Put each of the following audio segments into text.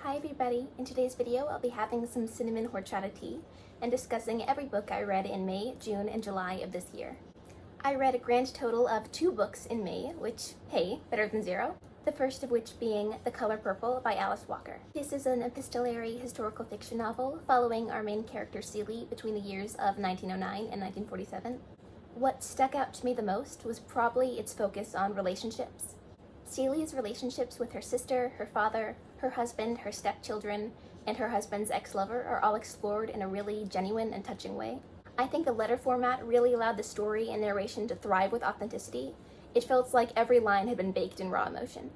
Hi everybody, in today's video I'll be having some cinnamon horchata tea and discussing every book I read in May, June, and July of this year. I read a grand total of 2 books in May, which, hey, better than 0. The first of which being The Color Purple by Alice Walker. This is an epistolary historical fiction novel following our main character Celie between the years of 1909 and 1947. What stuck out to me the most was probably its focus on relationships. Celie's relationships with her sister, her father, her husband, her stepchildren, and her husband's ex-lover are all explored in a really genuine and touching way. I think the letter format really allowed the story and narration to thrive with authenticity. It felt like every line had been baked in raw emotion.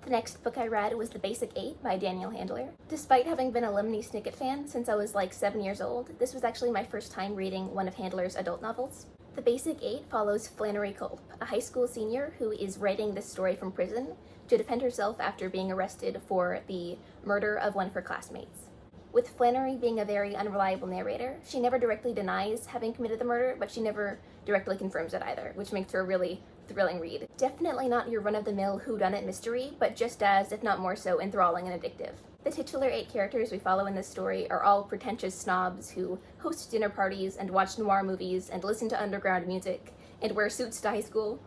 The next book I read was The Basic 8 by Danielle Handler. Despite having been a Lemony Snicket fan since I was like 7 years old, this was actually my first time reading one of Handler's adult novels. The Basic 8 follows Flannery Culp, a high school senior who is writing this story from prison to defend herself after being arrested for the murder of one of her classmates. With Flannery being a very unreliable narrator, she never directly denies having committed the murder, but she never directly confirms it either, which makes her a really thrilling read. Definitely not your run-of-the-mill whodunit mystery, but just as, if not more so, enthralling and addictive. The titular 8 characters we follow in this story are all pretentious snobs who host dinner parties and watch noir movies and listen to underground music and wear suits to high school.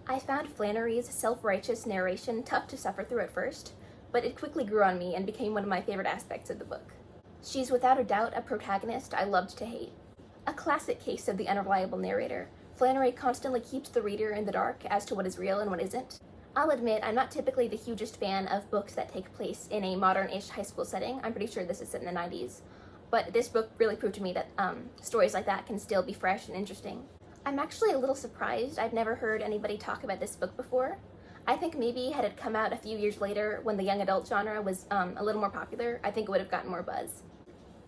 I found Flannery's self-righteous narration tough to suffer through at first, but it quickly grew on me and became one of my favorite aspects of the book. She's without a doubt a protagonist I loved to hate. A classic case of the unreliable narrator, Flannery constantly keeps the reader in the dark as to what is real and what isn't. I'll admit, I'm not typically the hugest fan of books that take place in a modern-ish high school setting. I'm pretty sure this is set in the 90s. But this book really proved to me that stories like that can still be fresh and interesting. I'm actually a little surprised I've never heard anybody talk about this book before. I think maybe had it come out a few years later when the young adult genre was a little more popular, I think it would have gotten more buzz.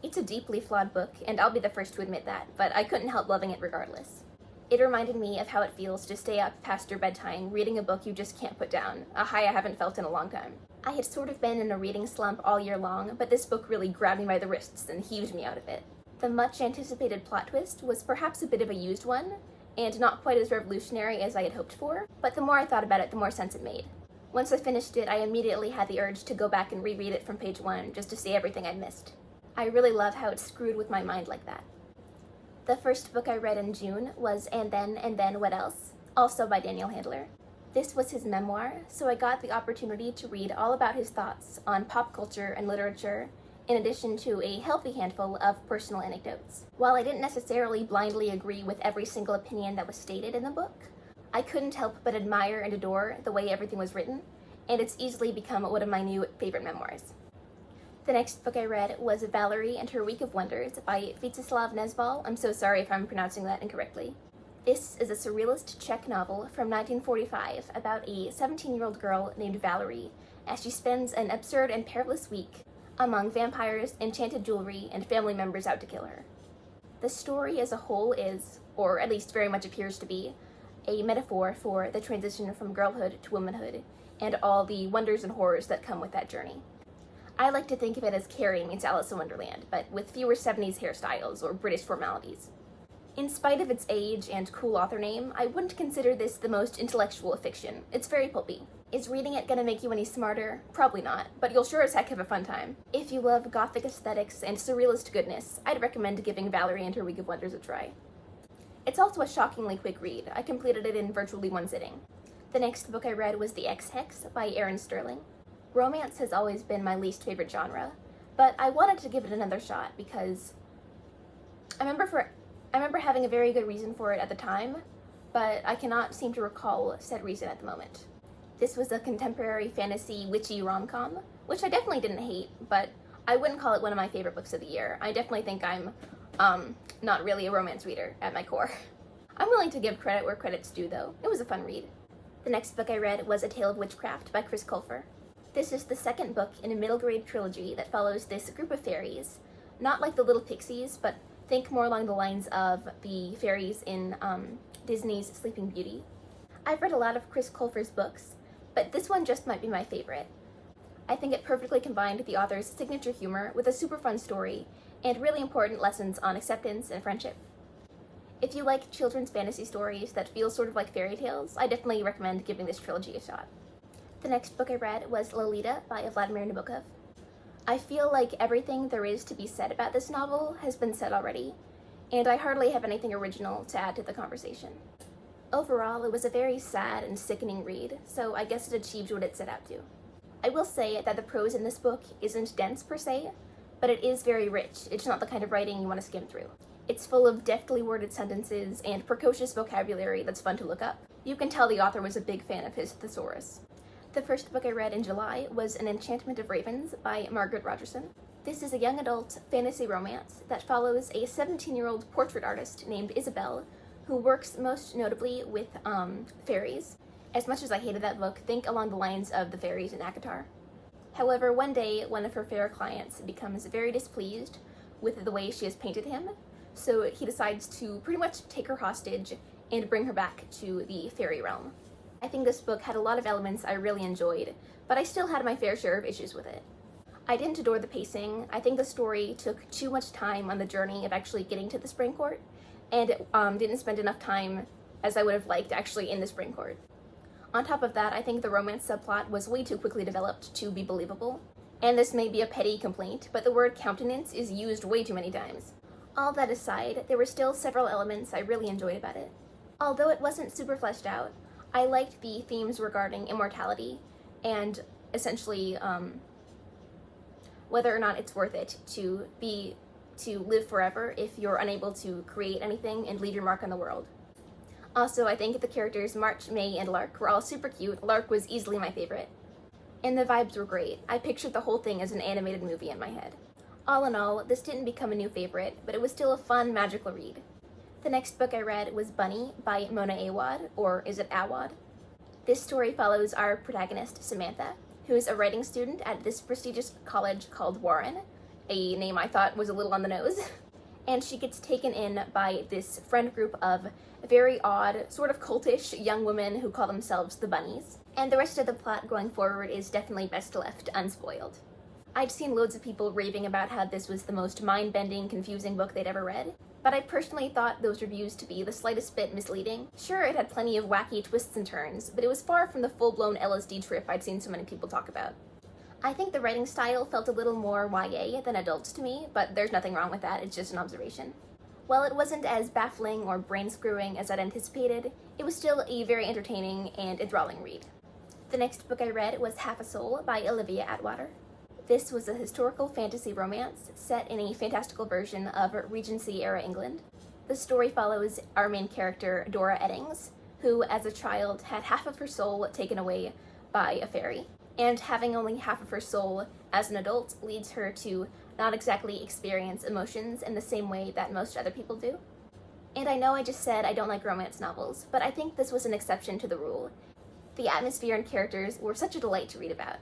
It's a deeply flawed book, and I'll be the first to admit that, but I couldn't help loving it regardless. It reminded me of how it feels to stay up past your bedtime reading a book you just can't put down, a high I haven't felt in a long time. I had sort of been in a reading slump all year long, but this book really grabbed me by the wrists and heaved me out of it. The much anticipated plot twist was perhaps a bit of a used one, and not quite as revolutionary as I had hoped for, but the more I thought about it, the more sense it made. Once I finished it, I immediately had the urge to go back and reread it from page 1 just to see everything I'd missed. I really love how it screwed with my mind like that. The first book I read in June was And Then What Else, also by Danielle Handler. This was his memoir, so I got the opportunity to read all about his thoughts on pop culture and literature, in addition to a healthy handful of personal anecdotes. While I didn't necessarily blindly agree with every single opinion that was stated in the book, I couldn't help but admire and adore the way everything was written, and it's easily become one of my new favorite memoirs. The next book I read was Valerie and Her Week of Wonders by Vyacheslav Nesval. I'm so sorry if I'm pronouncing that incorrectly. This is a surrealist Czech novel from 1945 about a 17-year-old girl named Valerie as she spends an absurd and perilous week among vampires, enchanted jewelry, and family members out to kill her. The story as a whole is, or at least very much appears to be, a metaphor for the transition from girlhood to womanhood and all the wonders and horrors that come with that journey. I like to think of it as Carrie meets Alice in Wonderland, but with fewer 70s hairstyles or British formalities. In spite of its age and cool author name, I wouldn't consider this the most intellectual of fiction. It's very pulpy. Is reading it gonna make you any smarter? Probably not, but you'll sure as heck have a fun time. If you love gothic aesthetics and surrealist goodness, I'd recommend giving Valerie and Her Week of Wonders a try. It's also a shockingly quick read. I completed it in virtually one sitting. The next book I read was The Ex-Hex by Erin Sterling. Romance has always been my least favorite genre, but I wanted to give it another shot because I remember having a very good reason for it at the time, but I cannot seem to recall said reason at the moment. This was a contemporary fantasy witchy rom-com, which I definitely didn't hate, but I wouldn't call it one of my favorite books of the year. I definitely think I'm not really a romance reader at my core. I'm willing to give credit where credit's due though. It was a fun read. The next book I read was A Tale of Witchcraft by Chris Colfer. This is the second book in a middle grade trilogy that follows this group of fairies, not like the Little Pixies, but think more along the lines of the fairies in Disney's Sleeping Beauty. I've read a lot of Chris Colfer's books, but this one just might be my favorite. I think it perfectly combined the author's signature humor with a super fun story and really important lessons on acceptance and friendship. If you like children's fantasy stories that feel sort of like fairy tales, I definitely recommend giving this trilogy a shot. The next book I read was Lolita by Vladimir Nabokov. I feel like everything there is to be said about this novel has been said already, and I hardly have anything original to add to the conversation. Overall, it was a very sad and sickening read, so I guess it achieved what it set out to. I will say that the prose in this book isn't dense per se, but it is very rich. It's not the kind of writing you want to skim through. It's full of deftly worded sentences and precocious vocabulary that's fun to look up. You can tell the author was a big fan of his thesaurus. The first book I read in July was An Enchantment of Ravens by Margaret Rogerson. This is a young adult fantasy romance that follows a 17-year-old portrait artist named Isabel, who works most notably with fairies. As much as I hated that book, think along the lines of the fairies in ACOTAR. However, one day, one of her fair clients becomes very displeased with the way she has painted him, so he decides to pretty much take her hostage and bring her back to the fairy realm. I think this book had a lot of elements I really enjoyed, but I still had my fair share of issues with it. I didn't adore the pacing. I think the story took too much time on the journey of actually getting to the Spring Court, and didn't spend enough time as I would have liked actually in the Spring Court. On top of that, I think the romance subplot was way too quickly developed to be believable, and this may be a petty complaint, but the word countenance is used way too many times. All that aside, there were still several elements I really enjoyed about it. Although it wasn't super fleshed out, I liked the themes regarding immortality and essentially whether or not it's worth it to live forever if you're unable to create anything and leave your mark on the world. Also, I think the characters March, May, and Lark were all super cute. Lark was easily my favorite. And the vibes were great. I pictured the whole thing as an animated movie in my head. All in all, this didn't become a new favorite, but it was still a fun, magical read. The next book I read was Bunny by Mona Awad, or is it Awad? This story follows our protagonist, Samantha, who is a writing student at this prestigious college called Warren, a name I thought was a little on the nose, and she gets taken in by this friend group of very odd, sort of cultish young women who call themselves the Bunnies, and the rest of the plot going forward is definitely best left unspoiled. I'd seen loads of people raving about how this was the most mind-bending, confusing book they'd ever read, but I personally thought those reviews to be the slightest bit misleading. Sure, it had plenty of wacky twists and turns, but it was far from the full-blown LSD trip I'd seen so many people talk about. I think the writing style felt a little more YA than adults to me, but there's nothing wrong with that, it's just an observation. While it wasn't as baffling or brain-screwing as I'd anticipated, it was still a very entertaining and enthralling read. The next book I read was Half a Soul by Olivia Atwater. This was a historical fantasy romance set in a fantastical version of Regency-era England. The story follows our main character, Dora Eddings, who as a child had half of her soul taken away by a fairy, and having only half of her soul as an adult leads her to not exactly experience emotions in the same way that most other people do. And I know I just said I don't like romance novels, but I think this was an exception to the rule. The atmosphere and characters were such a delight to read about.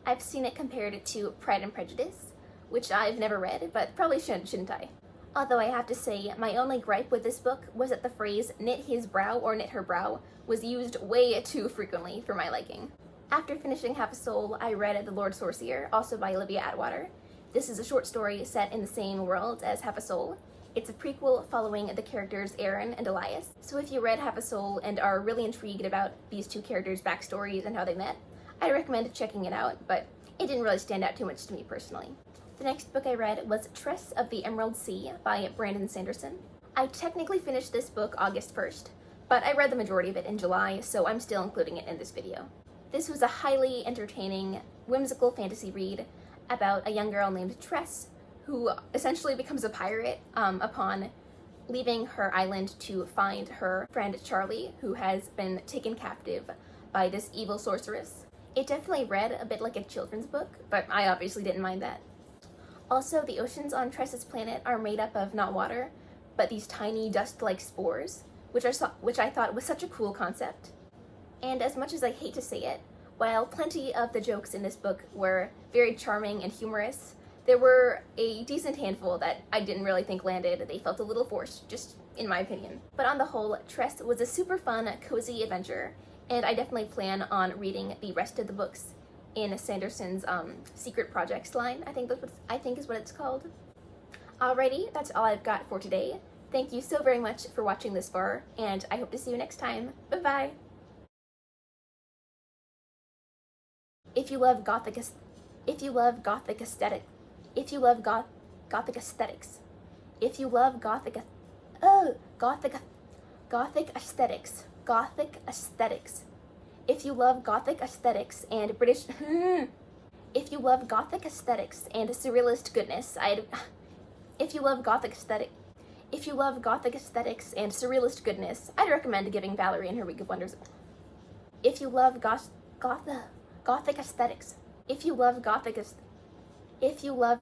I've seen it compared to Pride and Prejudice, which I've never read, but probably shouldn't I? Although I have to say, my only gripe with this book was that the phrase knit his brow or knit her brow was used way too frequently for my liking. After finishing Half a Soul, I read The Lord Sorcier, also by Olivia Atwater. This is a short story set in the same world as Half a Soul. It's a prequel following the characters Aaron and Elias. So if you read Half a Soul and are really intrigued about these two characters' backstories and how they met, I recommend checking it out, but it didn't really stand out too much to me personally. The next book I read was Tress of the Emerald Sea by Brandon Sanderson. I technically finished this book August 1st, but I read the majority of it in July, so I'm still including it in this video. This was a highly entertaining, whimsical fantasy read about a young girl named Tress, who essentially becomes a pirate upon leaving her island to find her friend Charlie, who has been taken captive by this evil sorceress. It definitely read a bit like a children's book, but I obviously didn't mind that. Also, the oceans on Tress's planet are made up of not water, but these tiny dust-like spores, which I thought was such a cool concept. And as much as I hate to say it, while plenty of the jokes in this book were very charming and humorous, there were a decent handful that I didn't really think landed. They felt a little forced, just in my opinion. But on the whole, Tress was a super fun, cozy adventure, and I definitely plan on reading the rest of the books in Sanderson's Secret Projects line, I think is what it's called. Alrighty, that's all I've got for today. Thank you so very much for watching this far, and I hope to see you next time. Bye-bye! If you love Gothic If you love gothic aesthetic, if you love gothic aesthetics, if you love gothic aesthetics, gothic aesthetics. If you love gothic aesthetics and British if you love gothic aesthetics and surrealist goodness, if you love gothic aesthetics and surrealist goodness, I'd recommend giving Valerie and Her Week of Wonders. If you love gothic aesthetics, if you love